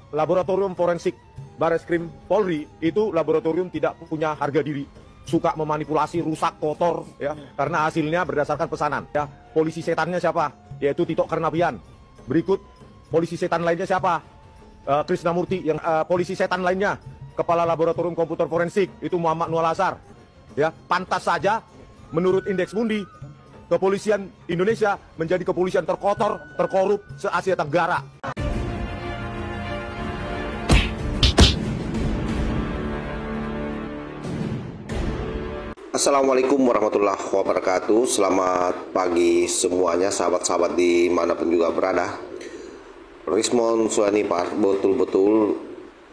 laboratorium forensik Bareskrim Polri itu laboratorium tidak punya harga diri, suka memanipulasi, rusak, kotor, ya, karena hasilnya berdasarkan pesanan. Ya, polisi setannya siapa? Yaitu Tito Karnavian. Berikut polisi setan lainnya siapa? Krisnamurti. Yang polisi setan lainnya, kepala laboratorium komputer forensik itu Muhammad Nual Azhar. Ya, pantas saja menurut Indeks Mundi kepolisian Indonesia menjadi kepolisian terkotor, terkorup se-Asia Tenggara. Assalamualaikum warahmatullahi wabarakatuh. Selamat pagi semuanya, sahabat-sahabat dimanapun juga berada. Rismond Suhanipar betul-betul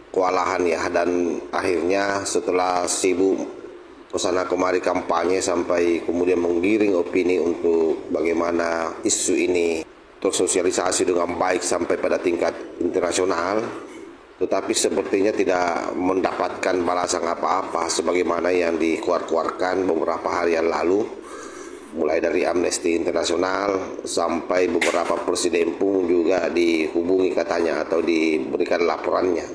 kewalahan ya, dan akhirnya setelah sibuk kesana kemari kampanye sampai kemudian menggiring opini untuk bagaimana isu ini tersosialisasi dengan baik sampai pada tingkat internasional, tetapi sepertinya tidak mendapatkan balasan apa-apa sebagaimana yang dikeluarkan beberapa hari yang lalu, mulai dari Amnesty International sampai beberapa presiden pun juga dihubungi katanya atau diberikan laporannya.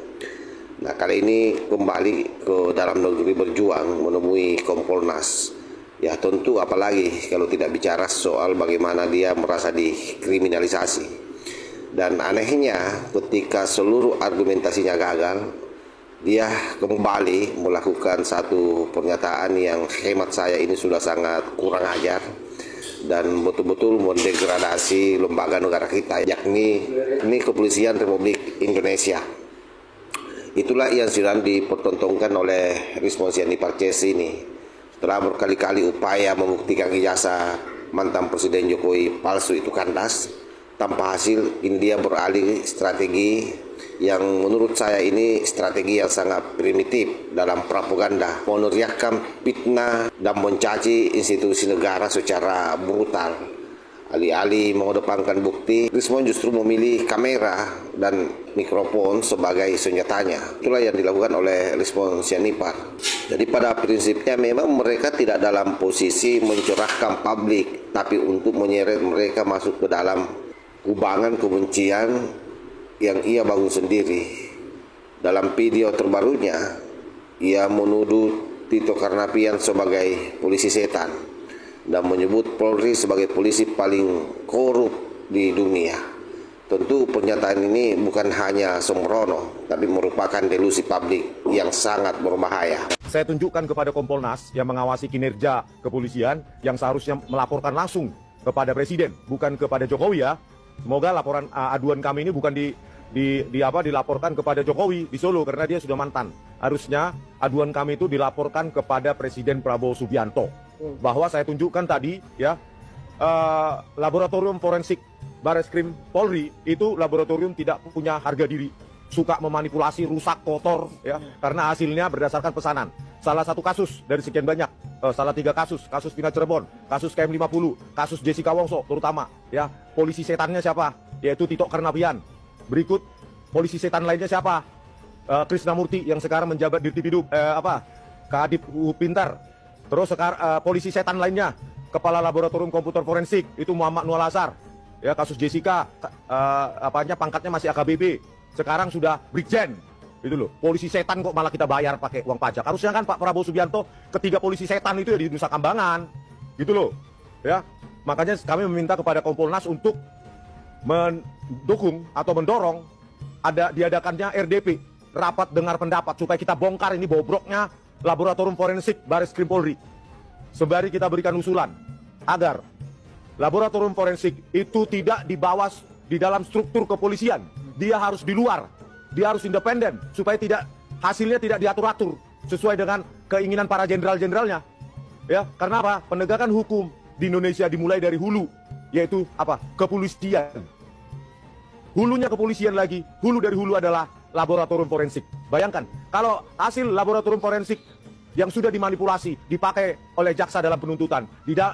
Nah, kali ini kembali ke dalam negeri berjuang menemui Kompolnas. Ya tentu apalagi kalau tidak bicara soal bagaimana dia merasa dikriminalisasi. Dan anehnya ketika seluruh argumentasinya gagal, dia kembali melakukan satu pernyataan yang hemat saya ini sudah sangat kurang ajar dan betul-betul mendegradasi lembaga negara kita, yakni ini Kepolisian Republik Indonesia. Itulah yang sedang dipertontonkan oleh Rismond Suhanipar ini. Setelah berkali-kali upaya membuktikan ijazah mantan Presiden Jokowi palsu itu kandas, tanpa hasil, India beralih strategi yang menurut saya ini strategi yang sangat primitif dalam propaganda, meneriakkan fitnah dan mencaci institusi negara secara brutal. Alih-alih mengedepankan bukti, Rismond justru memilih kamera dan mikrofon sebagai senjatanya. Itulah yang dilakukan oleh Rismond Suhanipar. Jadi pada prinsipnya memang mereka tidak dalam posisi mencerahkan publik, tapi untuk menyeret mereka masuk ke dalam kubangan kebencian yang ia bangun sendiri. Dalam video terbarunya, ia menuduh Tito Karnavian sebagai polisi setan dan menyebut Polri sebagai polisi paling korup di dunia. Tentu pernyataan ini bukan hanya sembrono, tapi merupakan delusi publik yang sangat berbahaya. Saya tunjukkan kepada Kompolnas yang mengawasi kinerja kepolisian yang seharusnya melaporkan langsung kepada Presiden, bukan kepada Jokowi ya. Semoga laporan aduan kami ini bukan dilaporkan kepada Jokowi di Solo karena dia sudah mantan. Harusnya aduan kami itu dilaporkan kepada Presiden Prabowo Subianto. Bahwa saya tunjukkan tadi ya, laboratorium forensik Bareskrim Polri itu laboratorium tidak punya harga diri, suka memanipulasi, rusak, kotor ya, karena hasilnya berdasarkan pesanan. Salah satu kasus dari sekian banyak, salah 3 kasus Vina Cirebon, kasus KM50, kasus Jessica Wongso terutama ya. Polisi setannya siapa? Yaitu Tito Karnavian. Berikut polisi setan lainnya siapa? Krisnamurti yang sekarang menjabat Dirtipidum, Kadip Pintar. Terus sekarang polisi setan lainnya, kepala laboratorium komputer forensik itu Muhammad Nual Azhar. Ya, kasus Jessica pangkatnya masih AKBP, sekarang sudah Brigjen. Itu loh, polisi setan kok malah kita bayar pakai uang pajak. Harusnya kan Pak Prabowo Subianto ketiga polisi setan itu ya di Nusa Kambangan. Gitu loh. Ya. Makanya kami meminta kepada Kompolnas untuk mendukung atau mendorong diadakannya RDP, rapat dengar pendapat, supaya kita bongkar ini bobroknya laboratorium forensik Bareskrim Polri. Sembari kita berikan usulan agar laboratorium forensik itu tidak dibawa di dalam struktur kepolisian. Dia harus di luar. Dia harus independen supaya hasilnya tidak diatur-atur sesuai dengan keinginan para jenderal-jenderalnya. Ya, karena apa? Penegakan hukum di Indonesia dimulai dari hulu, yaitu kepolisian. Hulunya kepolisian lagi, hulu dari hulu adalah laboratorium forensik. Bayangkan, kalau hasil laboratorium forensik yang sudah dimanipulasi dipakai oleh jaksa dalam penuntutan,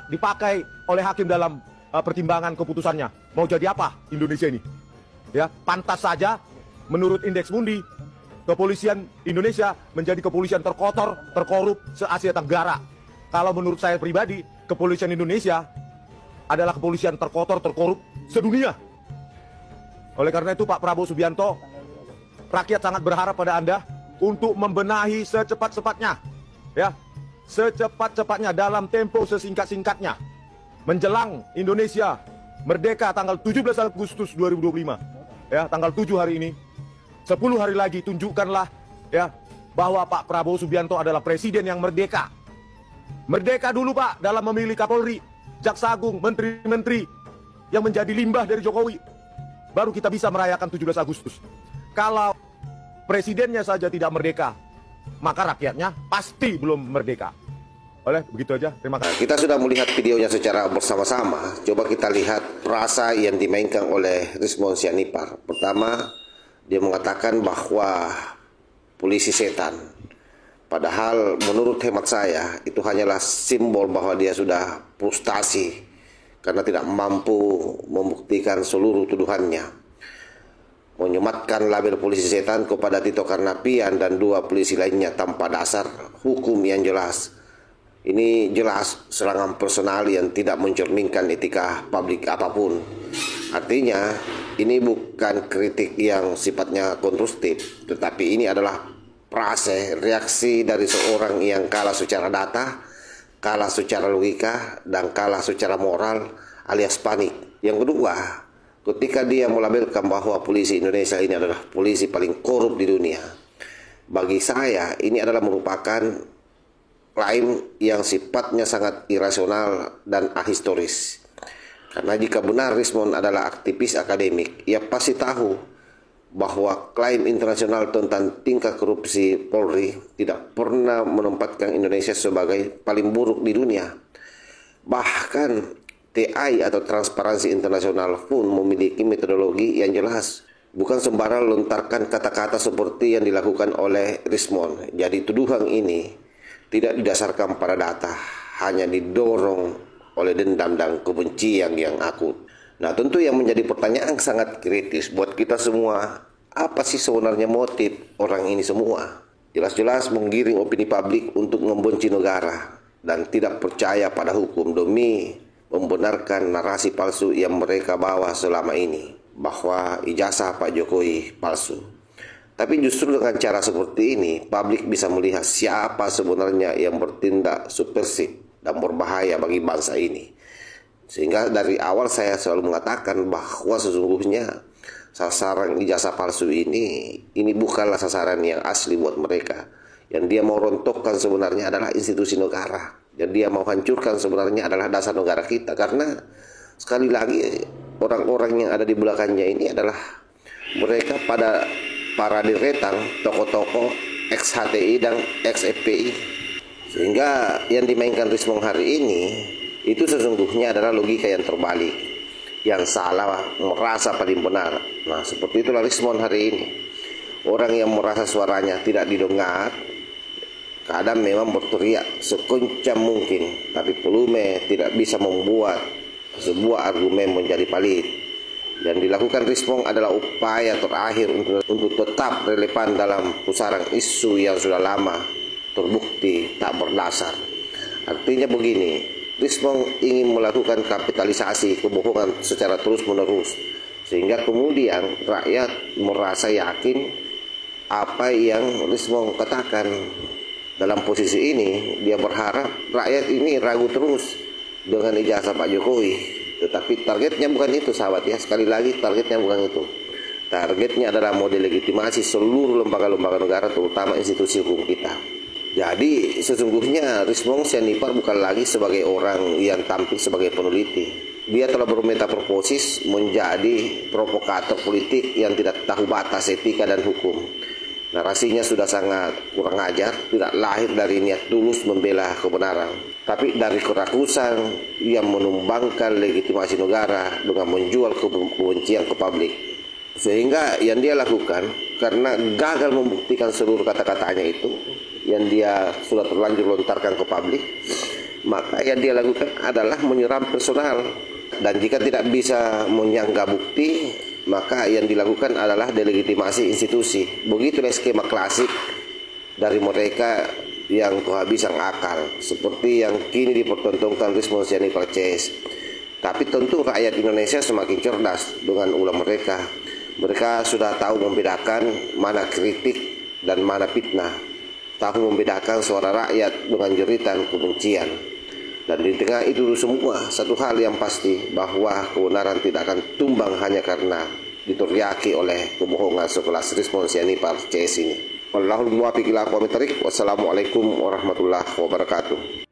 dipakai oleh hakim dalam pertimbangan keputusannya, mau jadi apa Indonesia ini? Ya, pantas saja menurut Indeks Mundi kepolisian Indonesia menjadi kepolisian terkotor, terkorup se-Asia Tenggara. Kalau menurut saya pribadi, kepolisian Indonesia adalah kepolisian terkotor, terkorup sedunia. Oleh karena itu Pak Prabowo Subianto rakyat sangat berharap pada Anda untuk membenahi secepat-cepatnya, ya, secepat-cepatnya dalam tempo sesingkat-singkatnya menjelang Indonesia merdeka tanggal 17 Agustus 2025, ya, tanggal 7 hari ini. 10 hari lagi tunjukkanlah, ya, bahwa Pak Prabowo Subianto adalah presiden yang merdeka. Merdeka dulu, Pak, dalam memilih Kapolri, Jaksa Agung, menteri-menteri yang menjadi limbah dari Jokowi. Baru kita bisa merayakan 17 Agustus. Kalau presidennya saja tidak merdeka, maka rakyatnya pasti belum merdeka. Oleh begitu aja, terima kasih. Kita sudah melihat videonya secara bersama-sama. Coba kita lihat frasa yang dimainkan oleh Rizmon Sianipar. Pertama, dia mengatakan bahwa polisi setan. Padahal menurut hemat saya itu hanyalah simbol bahwa dia sudah frustasi karena tidak mampu membuktikan seluruh tuduhannya. Menyematkan label polisi setan kepada Tito Karnavian dan 2 polisi lainnya tanpa dasar hukum yang jelas. Ini jelas serangan personal yang tidak mencerminkan etika publik apapun. Artinya ini bukan kritik yang sifatnya konstruktif, tetapi ini adalah frase reaksi dari seorang yang kalah secara data, kalah secara logika, dan kalah secara moral alias panik. Yang kedua, ketika dia melabelkan bahwa polisi Indonesia ini adalah polisi paling korup di dunia, bagi saya ini adalah merupakan klaim yang sifatnya sangat irasional dan ahistoris. Karena jika benar Rizmon adalah aktivis akademik, ia pasti tahu bahwa klaim internasional tentang tingkat korupsi Polri tidak pernah menempatkan Indonesia sebagai paling buruk di dunia. Bahkan TI atau Transparansi Internasional pun memiliki metodologi yang jelas. Bukan sembarang lontarkan kata-kata seperti yang dilakukan oleh Rizmon. Jadi tuduhan ini tidak didasarkan pada data, hanya didorong oleh dendam dan kebencian yang akut. Nah, tentu yang menjadi pertanyaan sangat kritis buat kita semua, apa sih sebenarnya motif orang ini semua? Jelas-jelas menggiring opini publik untuk membenci negara dan tidak percaya pada hukum demi membenarkan narasi palsu yang mereka bawa selama ini, bahwa ijazah Pak Jokowi palsu. Tapi justru dengan cara seperti ini, publik bisa melihat siapa sebenarnya yang bertindak subversif dan berbahaya bagi bangsa ini. Sehingga dari awal saya selalu mengatakan bahwa sesungguhnya sasaran ijazah palsu ini bukanlah sasaran yang asli buat mereka. Yang dia mau rontokkan sebenarnya adalah institusi negara. Yang dia mau hancurkan sebenarnya adalah dasar negara kita. Karena sekali lagi orang-orang yang ada di belakangnya ini adalah mereka pada para diretang, tokoh-tokoh ex-HTI dan ex-FPI. Sehingga yang dimainkan Rizmon hari ini itu sesungguhnya adalah logika yang terbalik. Yang salah merasa paling benar. Nah, seperti itulah Rizmon hari ini. Orang yang merasa suaranya tidak didengar, kadang memang berteriak sekencang mungkin, tapi volume tidak bisa membuat sebuah argumen menjadi valid. Yang dilakukan Rizmon adalah upaya terakhir untuk tetap relevan dalam pusaran isu yang sudah lama terbukti tak berdasar. Artinya begini, Rizmon ingin melakukan kapitalisasi kebohongan secara terus-menerus, sehingga kemudian rakyat merasa yakin apa yang Rizmon katakan. Dalam posisi ini, dia berharap rakyat ini ragu terus dengan ijazah Pak Jokowi. Tetapi targetnya bukan itu, sahabat ya. Sekali lagi, targetnya bukan itu. Targetnya adalah model legitimasi seluruh lembaga-lembaga negara, terutama institusi hukum kita. Jadi sesungguhnya Rizmon Sianipar bukan lagi sebagai orang yang tampil sebagai peneliti. Dia telah bermetamorfosis menjadi provokator politik yang tidak tahu batas etika dan hukum. Narasinya sudah sangat kurang ajar, tidak lahir dari niat tulus membela kebenaran, tapi dari kerakusan yang menumbangkan legitimasi negara dengan menjual kebencian ke publik. Sehingga yang dia lakukan, karena gagal membuktikan seluruh kata-katanya itu, yang dia sudah terlanjur lontarkan ke publik, maka yang dia lakukan adalah menyerang personal. Dan jika tidak bisa menyangga bukti, maka yang dilakukan adalah delegitimasi institusi. Begitulah skema klasik dari mereka yang kehabisan akal, seperti yang kini dipertontonkan Rizmon Sianipar CS. Tapi tentu rakyat Indonesia semakin cerdas dengan ulah mereka. Mereka sudah tahu membedakan mana kritik dan mana fitnah, tahu membedakan suara rakyat dengan jeritan kebencian. Dan di tengah itu semua, satu hal yang pasti, bahwa kebenaran tidak akan tumbang hanya karena diteriaki oleh kebohongan sekelas Rismon Sianipar CS ini. Wallahul muwaffiq ila aqwamit thoriq. Wassalamualaikum warahmatullahi wabarakatuh.